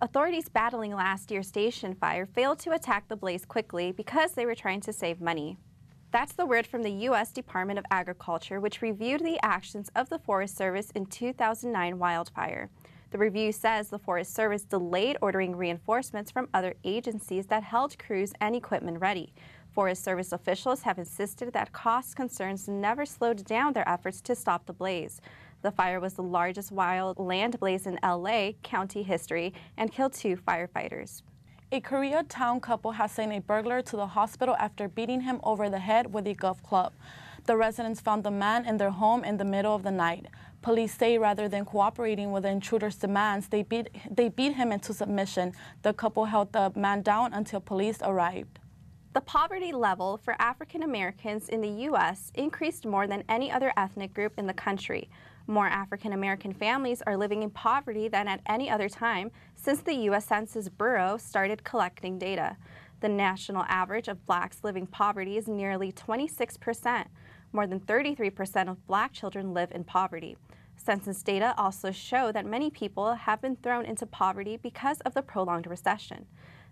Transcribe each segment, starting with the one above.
Authorities battling last year's station fire failed to attack the blaze quickly because they were trying to save money. That's the word from the U.S. Department of Agriculture, which reviewed the actions of the Forest Service in 2009 wildfire. The review says the Forest Service delayed ordering reinforcements from other agencies that held crews and equipment ready. Forest Service officials have insisted that cost concerns never slowed down their efforts to stop the blaze. The fire was the largest wildland blaze in L.A. County history and killed 2 firefighters. A Koreatown couple has sent a burglar to the hospital after beating him over the head with a golf club. The residents found the man in their home in the middle of the night. Police say rather than cooperating with the intruder's demands, they beat him into submission. The couple held the man down until police arrived. The poverty level for African Americans in the U.S. increased more than any other ethnic group in the country. More African American families are living in poverty than at any other time since the U.S. Census Bureau started collecting data. The national average of blacks living poverty is nearly 26%. More than 33% of black children live in poverty. Census data also show that many people have been thrown into poverty because of the prolonged recession.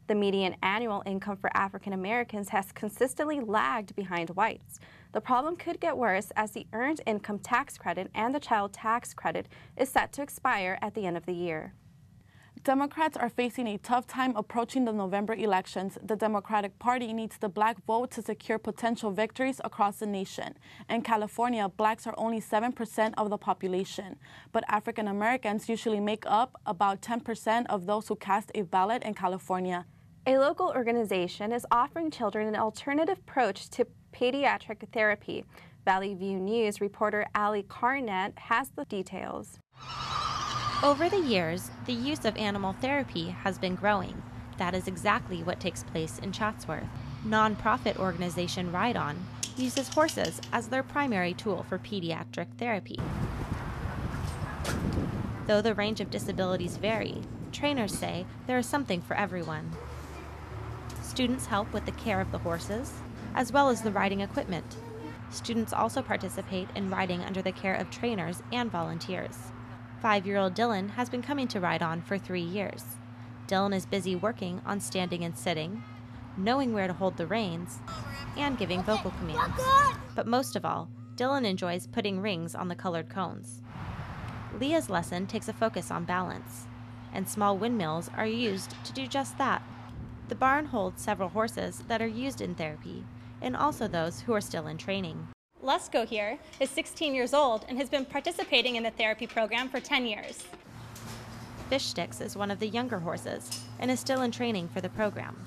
The median annual income for African Americans has consistently lagged behind whites. The problem could get worse as the Earned Income Tax Credit and the Child Tax Credit is set to expire at the end of the year. Democrats are facing a tough time approaching the November elections. The Democratic Party needs the black vote to secure potential victories across the nation. In California, blacks are only 7% of the population, but African Americans usually make up about 10% of those who cast a ballot in California. A local organization is offering children an alternative approach to pediatric therapy. Valley View News reporter Ali Carnett has the details. Over the years, the use of animal therapy has been growing. That is exactly what takes place in Chatsworth. Nonprofit organization Ride On uses horses as their primary tool for pediatric therapy. Though the range of disabilities vary, trainers say there is something for everyone. Students help with the care of the horses, as well as the riding equipment. Students also participate in riding under the care of trainers and volunteers. 5-year-old Dylan has been coming to Ride On for 3 years. Dylan is busy working on standing and sitting, knowing where to hold the reins, and giving vocal commands. But most of all, Dylan enjoys putting rings on the colored cones. Leah's lesson takes a focus on balance, and small windmills are used to do just that. The barn holds several horses that are used in therapy, and also those who are still in training. Lesko here is 16 years old and has been participating in the therapy program for 10 years. Fish Sticks is one of the younger horses and is still in training for the program.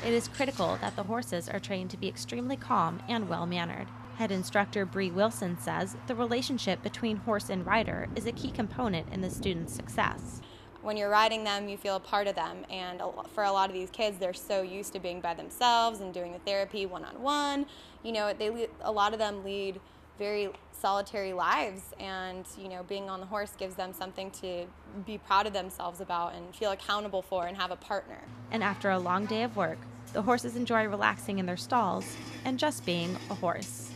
It is critical that the horses are trained to be extremely calm and well-mannered. Head instructor Bree Wilson says the relationship between horse and rider is a key component in the student's success. When you're riding them, you feel a part of them, and for a lot of these kids, they're so used to being by themselves and doing the therapy one-on-one. You know, a lot of them lead very solitary lives, and you know, being on the horse gives them something to be proud of themselves about and feel accountable for and have a partner. And after a long day of work, the horses enjoy relaxing in their stalls and just being a horse.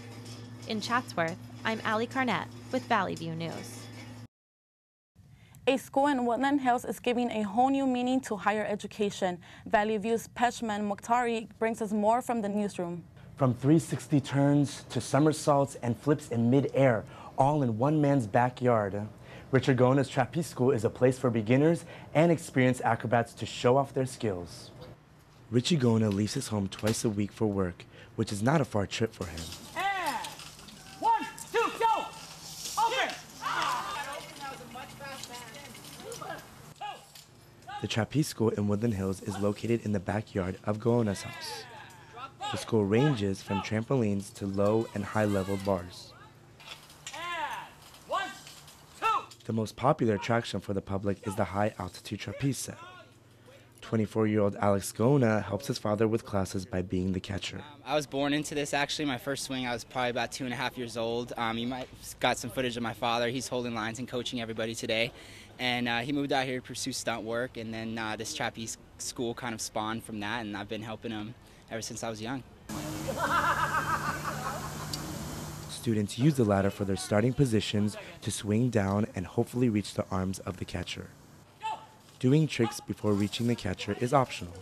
In Chatsworth, I'm Ali Carnett with Valley View News. A school in Woodland Hills is giving a whole new meaning to higher education. Valley View's Peshman Mokhtari brings us more from the newsroom. From 360 turns to somersaults and flips in mid-air, all in one man's backyard. Richard Gona's Trapeze School is a place for beginners and experienced acrobats to show off their skills. Richie Gona leaves his home twice a week for work, which is not a far trip for him. And 1, 2, go! Open! The Trapeze School in Woodland Hills is located in the backyard of Gona's house. The school ranges from trampolines to low and high-level bars. And 1, 2! The most popular attraction for the public is the high-altitude trapeze set. 24-year-old Alex Gona helps his father with classes by being the catcher. I was born into this, actually. My first swing, I was probably about 2.5 years old. You might have got some footage of my father. He's holding lines and coaching everybody today. And he moved out here to pursue stunt work, and then this trapeze school kind of spawned from that, and I've been helping him ever since I was young. Students use the ladder for their starting positions to swing down and hopefully reach the arms of the catcher. Doing tricks before reaching the catcher is optional.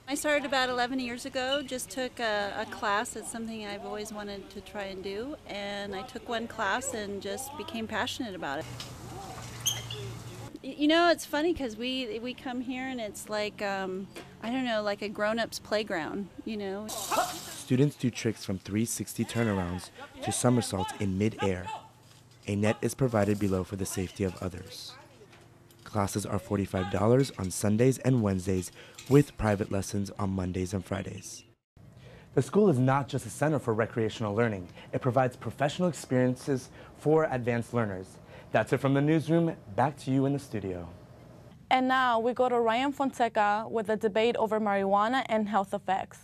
I started about 11 years ago, just took a class. It's something I've always wanted to try and do, and I took one class and just became passionate about it. You know, it's funny because we come here and it's like, I don't know, like a grown-up's playground, you know. Students do tricks from 360 turnarounds to somersaults in mid-air. A net is provided below for the safety of others. Classes are $45 on Sundays and Wednesdays, with private lessons on Mondays and Fridays. The school is not just a center for recreational learning. It provides professional experiences for advanced learners. That's it from the newsroom. Back to you in the studio. And now we go to Ryan Fonseca with a debate over marijuana and health effects.